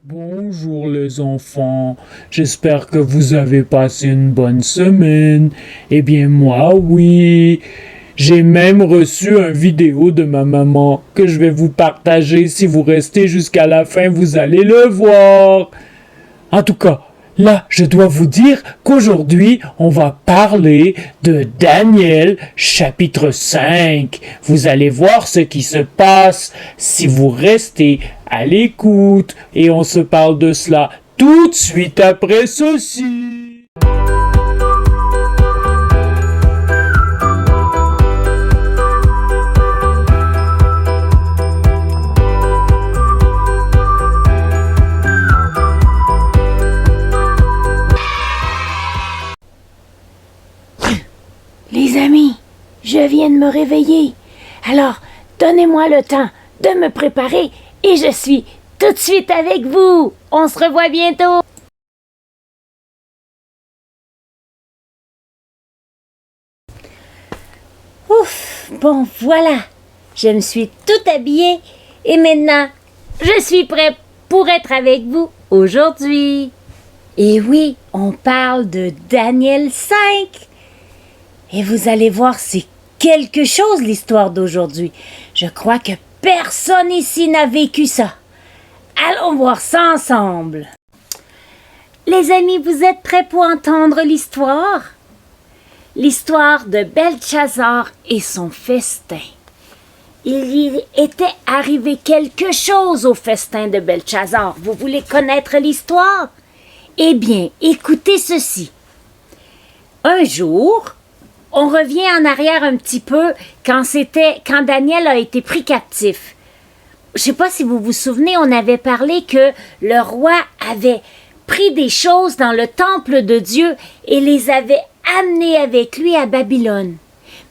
Bonjour les enfants, j'espère que vous avez passé une bonne semaine. Eh bien moi oui, j'ai même reçu une vidéo de ma maman que je vais vous partager. Si vous restez jusqu'à la fin, vous allez le voir. En tout cas, là, je dois vous dire qu'aujourd'hui, on va parler de Daniel chapitre 5. Vous allez voir ce qui se passe si vous restez à l'écoute et on se parle de cela tout de suite après ceci. Les amis, je viens de me réveiller. Alors, donnez-moi le temps de me préparer et je suis tout de suite avec vous. On se revoit bientôt. Ouf, bon voilà. Je me suis tout habillée et maintenant, je suis prêt pour être avec vous aujourd'hui. Et oui, on parle de Daniel 5. Et vous allez voir, c'est quelque chose l'histoire d'aujourd'hui. Je crois que personne ici n'a vécu ça. Allons voir ça ensemble. Les amis, vous êtes prêts pour entendre l'histoire? L'histoire de Belchazzar et son festin. Il y était arrivé quelque chose au festin de Belchazzar. Vous voulez connaître l'histoire? Eh bien, écoutez ceci. Un jour, on revient en arrière un petit peu quand Daniel a été pris captif. Je ne sais pas si vous vous souvenez, on avait parlé que le roi avait pris des choses dans le temple de Dieu et les avait amenées avec lui à Babylone.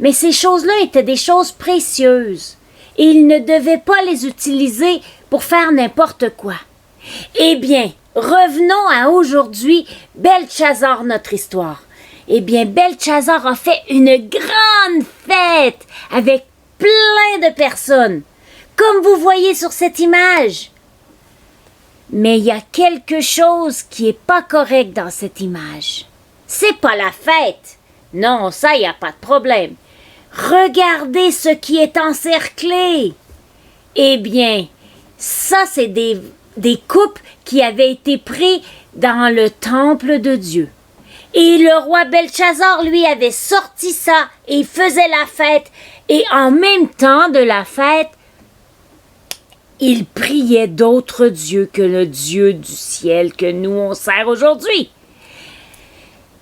Mais ces choses-là étaient des choses précieuses et il ne devait pas les utiliser pour faire n'importe quoi. Eh bien, revenons à aujourd'hui, Belchazzar, notre histoire. Eh bien, Belchazzar a fait une grande fête avec plein de personnes, comme vous voyez sur cette image. Mais il y a quelque chose qui est pas correct dans cette image. C'est pas la fête. Non, ça, il n'y a pas de problème. Regardez ce qui est encerclé. Eh bien, ça, c'est des coupes qui avaient été prises dans le temple de Dieu. Et le roi Belchazzar, lui, avait sorti ça et il faisait la fête. Et en même temps de la fête, il priait d'autres dieux que le Dieu du ciel que nous, on sert aujourd'hui.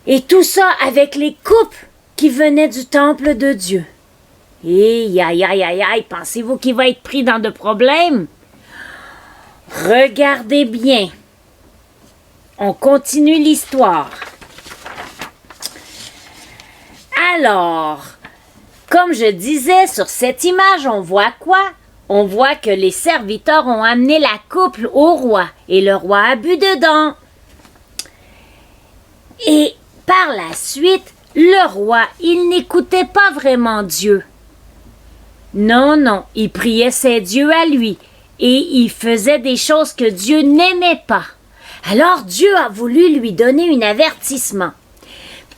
Et tout ça avec les coupes qui venaient du temple de Dieu. Et aïe, pensez-vous qu'il va être pris dans de problèmes? Regardez bien. On continue l'histoire. Alors, comme je disais, sur cette image, on voit quoi? On voit que les serviteurs ont amené la coupe au roi et le roi a bu dedans. Et par la suite, le roi, il n'écoutait pas vraiment Dieu. Non, il priait ses dieux à lui et il faisait des choses que Dieu n'aimait pas. Alors Dieu a voulu lui donner un avertissement.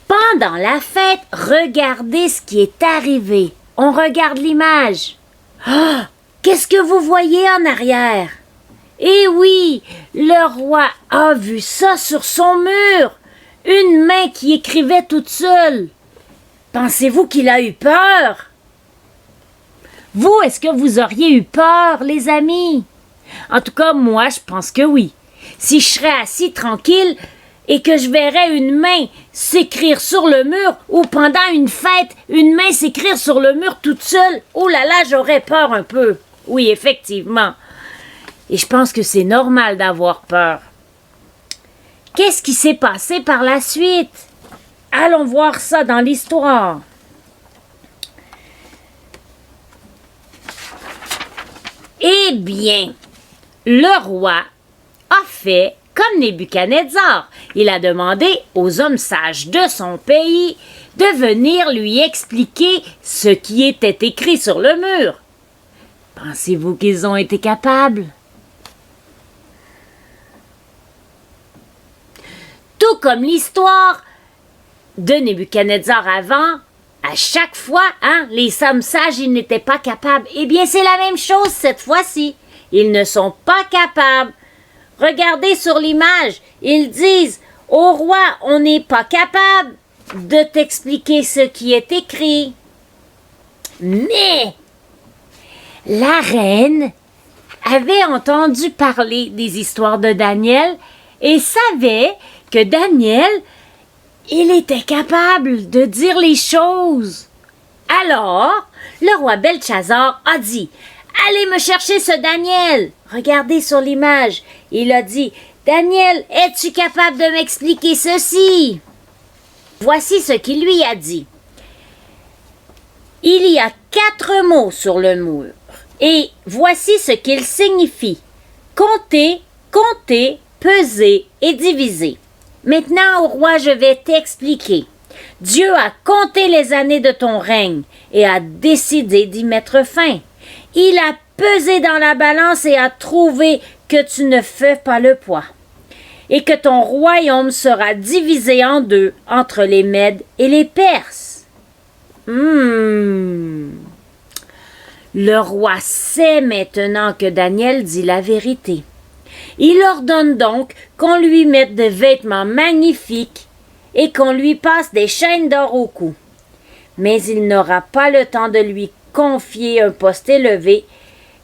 Pendant la fête, regardez ce qui est arrivé. On regarde l'image. Ah! Qu'est-ce que vous voyez en arrière? Eh oui, le roi a vu ça sur son mur. Une main qui écrivait toute seule. Pensez-vous qu'il a eu peur? Vous, est-ce que vous auriez eu peur, les amis? En tout cas, moi, je pense que oui. Si je serais assis tranquille et que je verrais une main s'écrire sur le mur ou pendant une fête, une main s'écrire sur le mur toute seule, oh là là, j'aurais peur un peu. Oui, effectivement. Et je pense que c'est normal d'avoir peur. Qu'est-ce qui s'est passé par la suite? Allons voir ça dans l'histoire. Eh bien, le roi a fait comme Nebuchadnezzar. Il a demandé aux hommes sages de son pays de venir lui expliquer ce qui était écrit sur le mur. Pensez-vous qu'ils ont été capables? comme l'histoire de Nebuchadnezzar avant, à chaque fois, les sommes sages, ils n'étaient pas capables. Eh bien, c'est la même chose cette fois-ci. Ils ne sont pas capables. Regardez sur l'image, ils disent au roi, on n'est pas capable de t'expliquer ce qui est écrit. Mais la reine avait entendu parler des histoires de Daniel et savait que Daniel, il était capable de dire les choses. Alors, le roi Belchazzar a dit, « Allez me chercher ce Daniel. » Regardez sur l'image. Il a dit, « Daniel, es-tu capable de m'expliquer ceci? » Voici ce qu'il lui a dit. Il y a 4 mots sur le mur. Et voici ce qu'ils signifient. Compter, compter, peser et diviser. Maintenant, au roi, je vais t'expliquer. Dieu a compté les années de ton règne et a décidé d'y mettre fin. Il a pesé dans la balance et a trouvé que tu ne fais pas le poids et que ton royaume sera divisé en 2 entre les Mèdes et les Perses. Le roi sait maintenant que Daniel dit la vérité. Il ordonne donc qu'on lui mette des vêtements magnifiques et qu'on lui passe des chaînes d'or au cou. Mais il n'aura pas le temps de lui confier un poste élevé,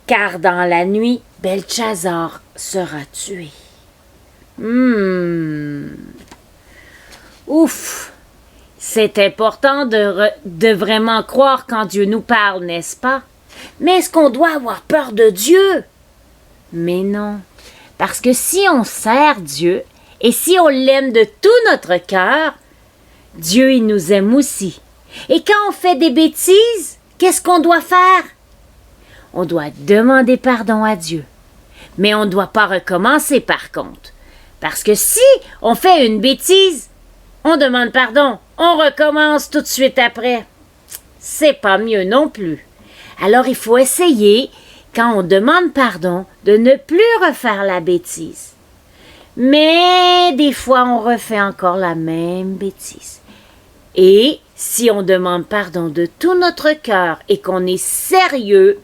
car dans la nuit, Belchazzar sera tué. Ouf! C'est important de vraiment croire quand Dieu nous parle, n'est-ce pas? Mais est-ce qu'on doit avoir peur de Dieu? Mais non, parce que si on sert Dieu et si on l'aime de tout notre cœur, Dieu, il nous aime aussi. Et quand on fait des bêtises, qu'est-ce qu'on doit faire? On doit demander pardon à Dieu. Mais on ne doit pas recommencer par contre. Parce que si on fait une bêtise, on demande pardon, on recommence tout de suite après. C'est pas mieux non plus. Alors il faut essayer, quand on demande pardon, de ne plus refaire la bêtise. Mais des fois, on refait encore la même bêtise. Et si on demande pardon de tout notre cœur et qu'on est sérieux,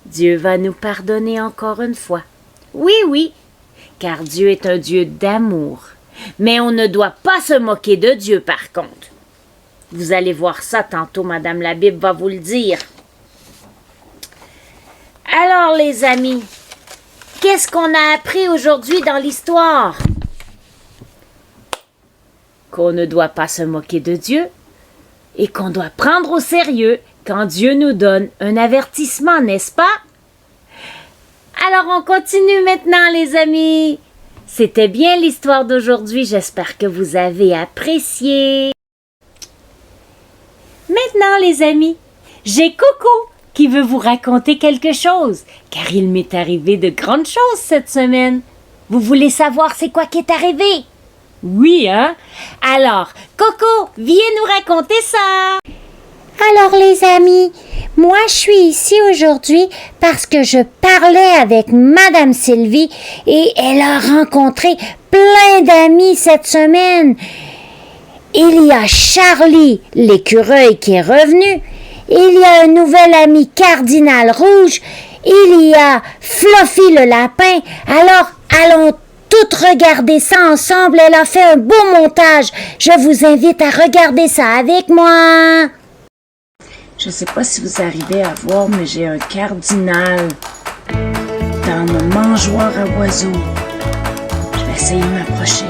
Dieu va nous pardonner encore une fois. Oui, oui, car Dieu est un Dieu d'amour. Mais on ne doit pas se moquer de Dieu par contre. Vous allez voir ça tantôt, Madame la Bible va vous le dire. Alors les amis, qu'est-ce qu'on a appris aujourd'hui dans l'histoire? Qu'on ne doit pas se moquer de Dieu et qu'on doit prendre au sérieux quand Dieu nous donne un avertissement, n'est-ce pas? Alors on continue maintenant les amis. C'était bien l'histoire d'aujourd'hui, j'espère que vous avez apprécié. Maintenant les amis, j'ai Coco qui veut vous raconter quelque chose, car il m'est arrivé de grandes choses cette semaine. Vous voulez savoir c'est quoi qui est arrivé? Oui, hein? Alors, Coco, viens nous raconter ça! Alors les amis, moi je suis ici aujourd'hui parce que je parlais avec Madame Sylvie et elle a rencontré plein d'amis cette semaine. Il y a Charlie, l'écureuil qui est revenu. Il y a un nouvel ami cardinal rouge. Il y a Fluffy le lapin. Alors, allons toutes regarder ça ensemble. Elle a fait un beau montage. Je vous invite à regarder ça avec moi. Je ne sais pas si vous arrivez à voir, mais j'ai un cardinal dans mon mangeoire à oiseaux. Je vais essayer de m'approcher.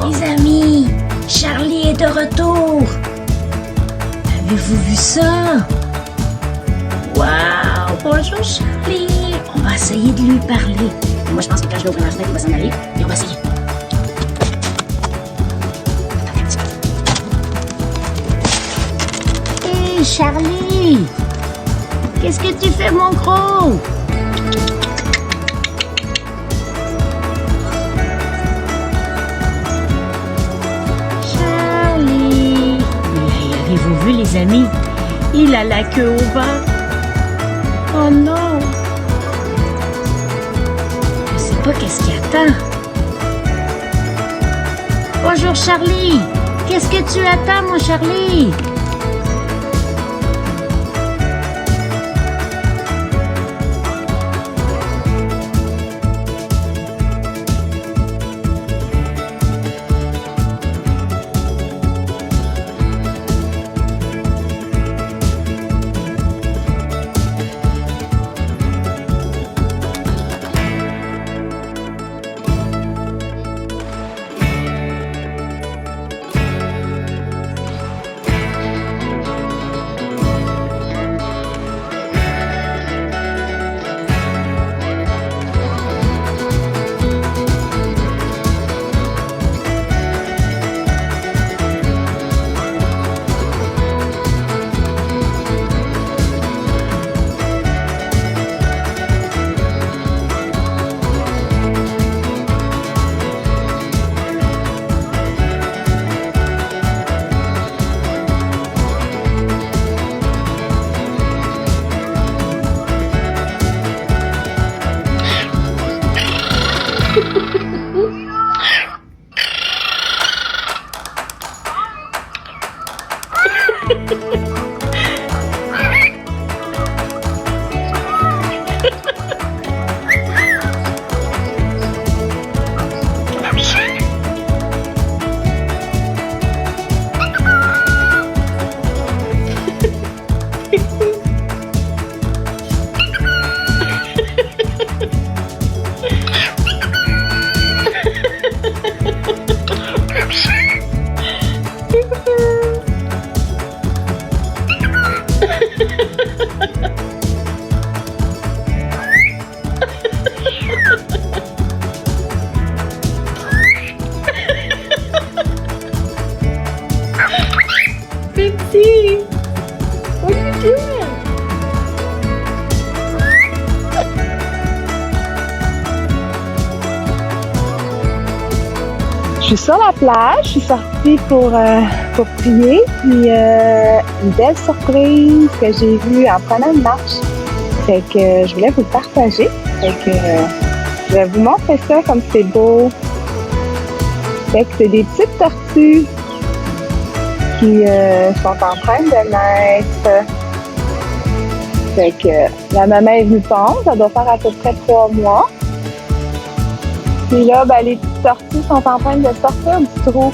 Les amis, Charlie est de retour. Avez-vous vu ça? Wow! Bonjour Charlie! On va essayer de lui parler. Moi je pense que quand je vais ouvrir la fenêtre, il va s'en aller et on va essayer. Hé Charlie! Qu'est-ce que tu fais mon gros? les amis, il a la queue au vent. Oh non! Je sais pas qu'est-ce qu'il attend. Bonjour Charlie! Qu'est-ce que tu attends, mon Charlie? Pixie! What are you doing? Je suis sur la plage, je suis sortie pour prier, puis une belle surprise que j'ai vue en prenant une marche. Fait que je voulais vous le partager. Fait que je vais vous montrer ça comme c'est beau. Fait que c'est des petites tortues qui sont en train de naître. Fait que la maman est venue pondre, ça doit faire à peu près 3 mois. Puis là, ben, les petites tortues sont en train de sortir du trou.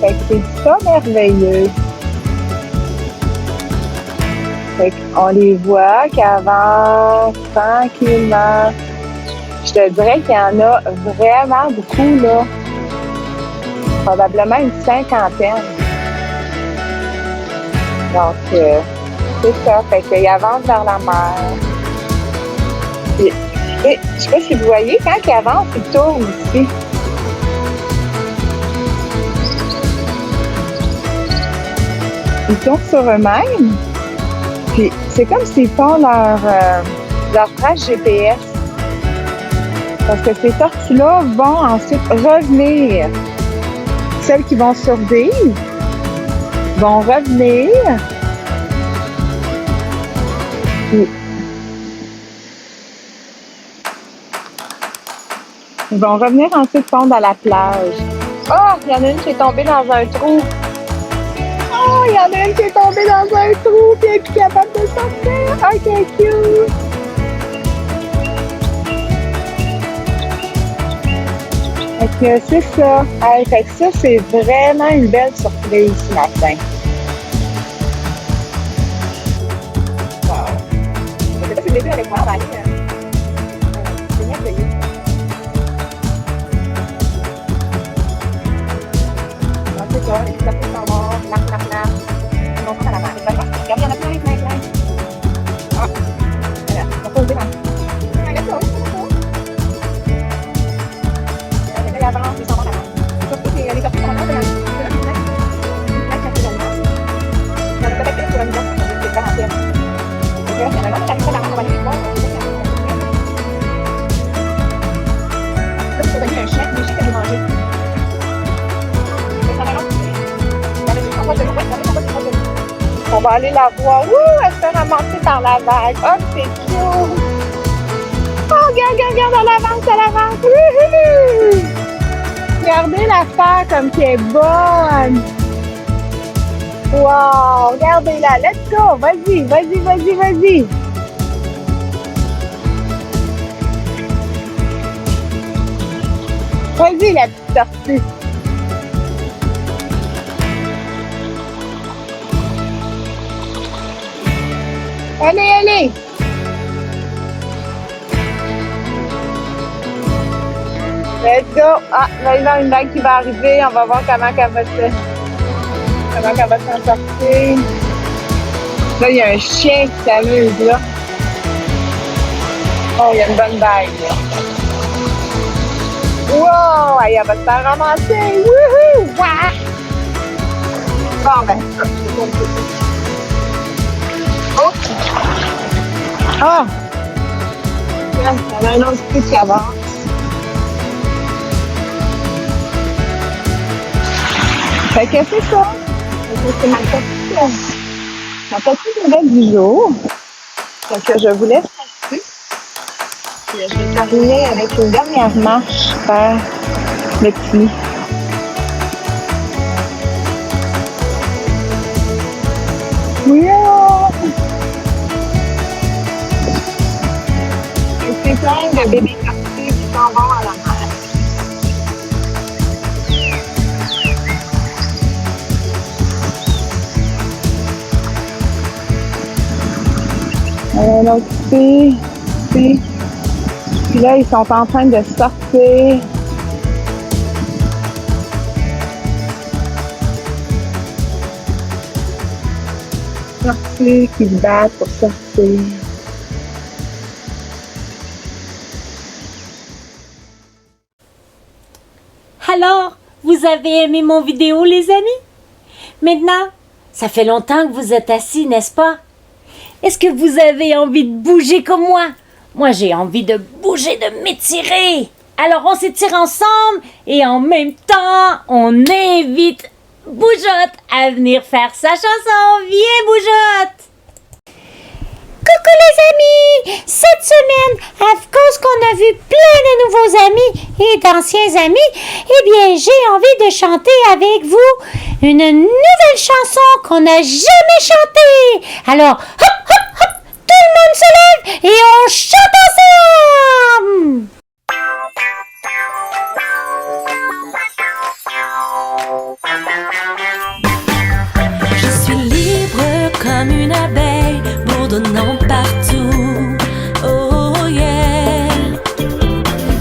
Fait que c'est ça merveilleux. Fait qu'on les voit qui avancent tranquillement. Je te dirais qu'il y en a vraiment beaucoup, là. Probablement une 50aine. Donc, c'est ça. Fait qu'ils avancent vers la mer. Et, je sais pas si vous voyez, quand ils avancent, ils tournent ici. Ils tournent sur eux-mêmes. Puis, c'est comme s'ils font leur trace GPS. Parce que ces tortues-là vont ensuite revenir. Celles qui vont survivre vont revenir. Puis, ils vont revenir ensuite pondre à la plage. Oh, il y en a une qui est tombée dans un trou. Oh, il y en a une qui est tombée dans un trou et elle est plus capable de sortir. Oh, c'est cute. Fait que c'est ça. Hey, fait que ça, c'est vraiment une belle surprise ce matin. Wow. Je sais pas si vous l'avez vu avec moi, Valérie. C'est merveilleux. C'est ça, les petits tortues s'en vont, marche. Ils vont prendre à la mer. Regarde, il y en a plein. Ah, voilà, on va poser dans. Regarde ça. Ils avancent, ils s'en vont à la mer. Surtout que les tortues sont là, regarde. Il y en a peut-être plus sur une autre, c'est 40e. Il y en a un autre qui arrive pas dans la mer, on va aller les voir. Là, il faut donner un chien, les chiens que j'ai mangé. Ça va long. Il y en a juste en face de l'eau. va aller la voir. Ouh, elle se fait ramasser par la vague. Oh, c'est cool. Oh, regarde, elle avance. Wouhou! Regardez la faire comme qu'elle est bonne. Wow, regardez-la. Let's go. Vas-y. Vas-y, la petite tortue. Allez. Let's go. Ah, là, il y a une vague qui va arriver. On va voir comment elle va s'en sortir. Là, il y a un chien qui s'amuse, là. Oh, il y a une bonne vague, là. Wow! Elle va se faire ramasser! Wouhou! Wouah! Bon, ben, c'est bon. Oh! Ah! Il y en a un autre qui avance. Fait que c'est ça. C'est ma petite nouvelle du jour. Fait que je vous laisse là-dessus. Puis je vais terminer avec une dernière marche vers le petit lit. Yeah! Et c'est plein de bébés tortues qui s'en vont à la mer. Un autre ici. Puis là, ils sont en train de sortir. Qui se battent pour sortir. Alors, vous avez aimé mon vidéo, les amis? Maintenant, ça fait longtemps que vous êtes assis, n'est-ce pas? Est-ce que vous avez envie de bouger comme moi? Moi, j'ai envie de bouger, de m'étirer. Alors, on s'étire ensemble et en même temps, on invite Bougeotte à venir faire sa chanson. Viens, Bougeotte! Coucou les amis! Cette semaine, à cause qu'on a vu plein de nouveaux amis et d'anciens amis, eh bien, j'ai envie de chanter avec vous une nouvelle chanson qu'on n'a jamais chantée. Alors, hop, hop, hop, tout le monde se lève et on chante ensemble! Je suis libre comme une abeille, bourdonnant partout. Oh yeah.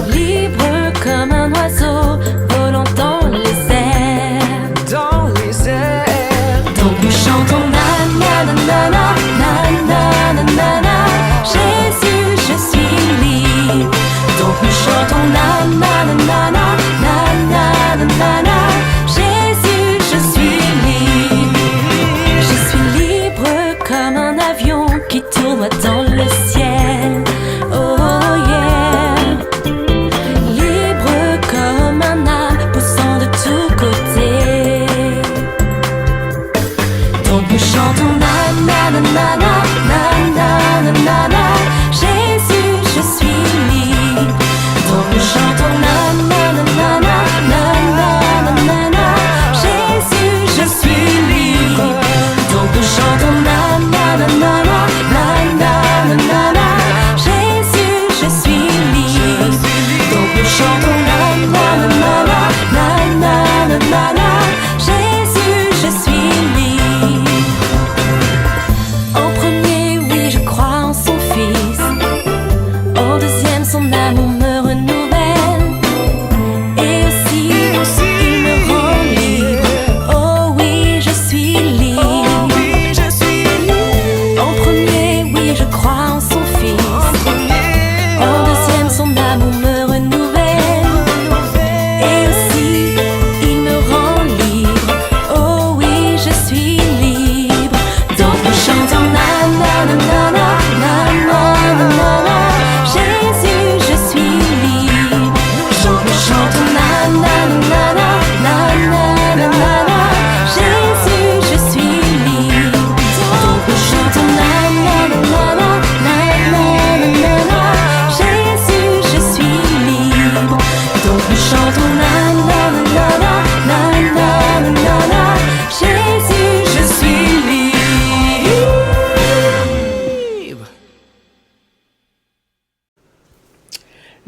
Libre comme un oiseau, volant dans les airs. Dans les airs. Donc nous chantons na na na na na na na na na na. Jésus, je suis libre.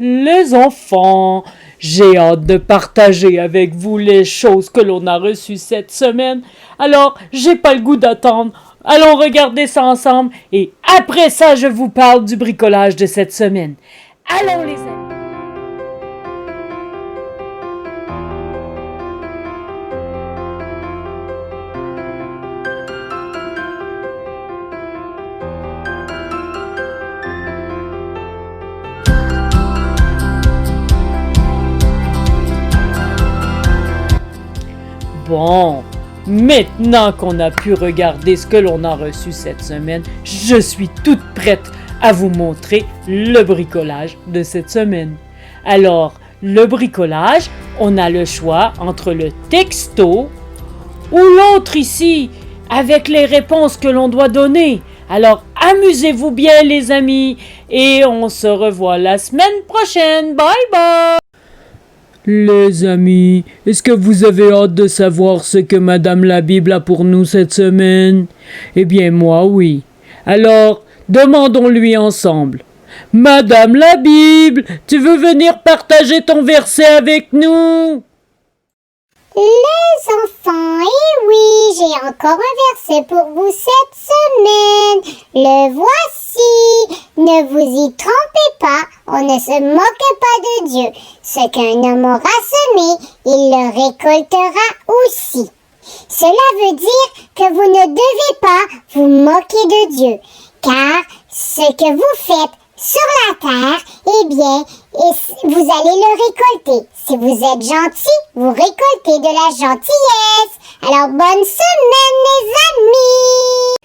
Les enfants, j'ai hâte de partager avec vous les choses que l'on a reçues cette semaine. Alors, j'ai pas le goût d'attendre. Allons regarder ça ensemble et après ça, je vous parle du bricolage de cette semaine. Allons les amis. Bon, maintenant qu'on a pu regarder ce que l'on a reçu cette semaine, je suis toute prête à vous montrer le bricolage de cette semaine. Alors, le bricolage, on a le choix entre le texto ou l'autre ici, avec les réponses que l'on doit donner. Alors, amusez-vous bien les amis, et on se revoit la semaine prochaine. Bye bye! Les amis, est-ce que vous avez hâte de savoir ce que Madame la Bible a pour nous cette semaine? Eh bien, moi, oui. Alors, demandons-lui ensemble. Madame la Bible, tu veux venir partager ton verset avec nous? Les enfants, eh oui, j'ai encore un verset pour vous cette semaine. Le voici. Ne vous y trompez pas, on ne se moque pas de Dieu. Ce qu'un homme aura semé, il le récoltera aussi. Cela veut dire que vous ne devez pas vous moquer de Dieu, car ce que vous faites sur la terre, eh bien, vous allez le récolter. Si vous êtes gentil, vous récoltez de la gentillesse. Alors, bonne semaine, les amis!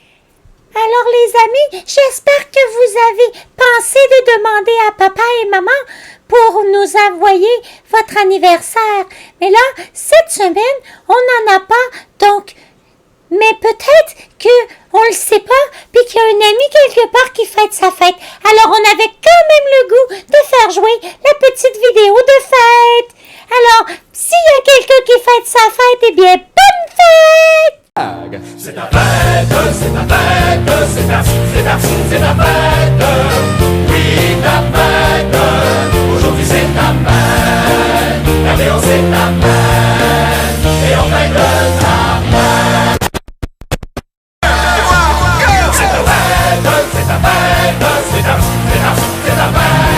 Alors, les amis, j'espère que vous avez pensé de demander à papa et maman pour nous envoyer votre anniversaire. Mais là, cette semaine, on n'en a pas, donc... Mais peut-être qu'on le sait pas, puis qu'il y a un ami quelque part qui fête sa fête. Alors on avait quand même le goût de faire jouer la petite vidéo de fête. Alors, s'il y a quelqu'un qui fête sa fête, eh bien, bonne fête! C'est ta fête, c'est ta fête, c'est ta fête. Oui, ta fête. Aujourd'hui c'est ta fête. La Léon c'est ta fête. Et on fête ta fête. C'est ta fête.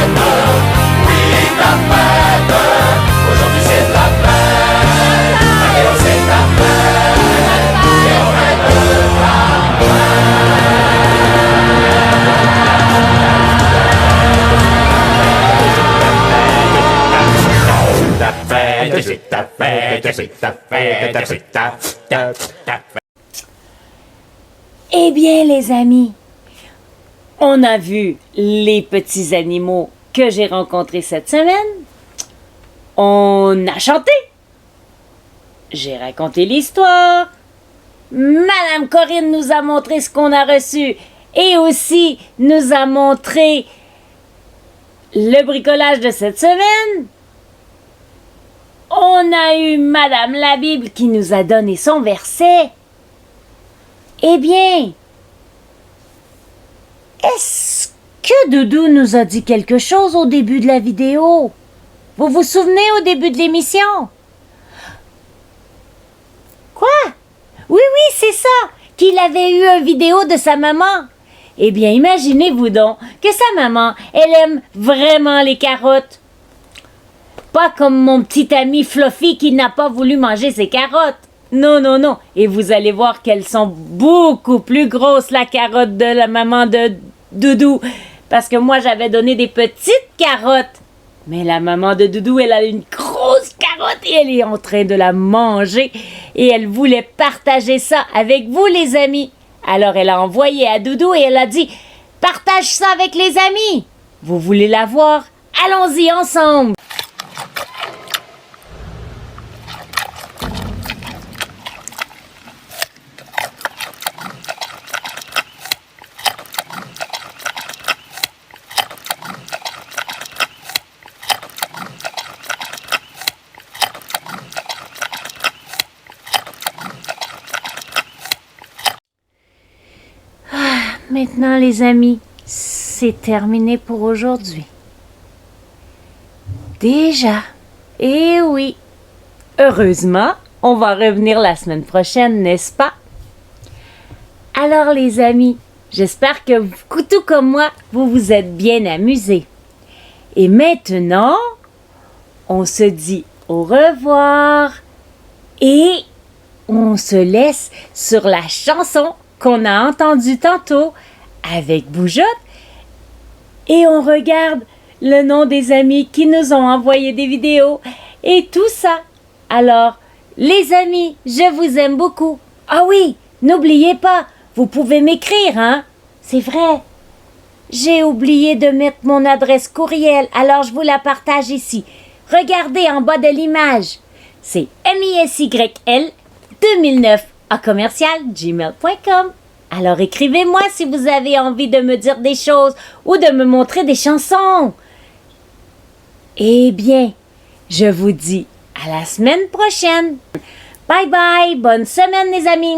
Oui, ta fête. Aujourd'hui c'est ta fête. La Léon c'est ta fête. Et on fête ta fête. C'est ta fête, c'est ta fête, c'est ta fête. Eh bien, les amis, on a vu les petits animaux que j'ai rencontrés cette semaine. On a chanté. J'ai raconté l'histoire. Madame Corinne nous a montré ce qu'on a reçu et aussi nous a montré le bricolage de cette semaine. On a eu Madame la Bible qui nous a donné son verset. Eh bien, est-ce que Doudou nous a dit quelque chose au début de la vidéo? Vous vous souvenez au début de l'émission? Quoi? Oui, c'est ça, qu'il avait eu une vidéo de sa maman. Eh bien, imaginez-vous donc que sa maman, elle aime vraiment les carottes. Pas comme mon petit ami Fluffy qui n'a pas voulu manger ses carottes. Non. Et vous allez voir qu'elles sont beaucoup plus grosses, la carotte de la maman de Doudou. Parce que moi, j'avais donné des petites carottes. Mais la maman de Doudou, elle a une grosse carotte et elle est en train de la manger. Et elle voulait partager ça avec vous, les amis. Alors, elle a envoyé à Doudou et elle a dit « Partage ça avec les amis. Vous voulez la voir? Allons-y ensemble. » Maintenant, les amis, c'est terminé pour aujourd'hui. Déjà. Eh oui. Heureusement, on va revenir la semaine prochaine, n'est-ce pas? Alors les amis, j'espère que tout comme moi, vous vous êtes bien amusés. Et maintenant, on se dit au revoir et on se laisse sur la chanson qu'on a entendue tantôt avec Boujotte et on regarde le nom des amis qui nous ont envoyé des vidéos et tout ça. Alors, les amis, je vous aime beaucoup. Ah oui, n'oubliez pas, vous pouvez m'écrire, hein? C'est vrai. J'ai oublié de mettre mon adresse courriel, alors je vous la partage ici. Regardez en bas de l'image. C'est misyl2009@gmail.com. Alors écrivez-moi si vous avez envie de me dire des choses ou de me montrer des chansons. Eh bien, je vous dis à la semaine prochaine. Bye bye, bonne semaine les amis.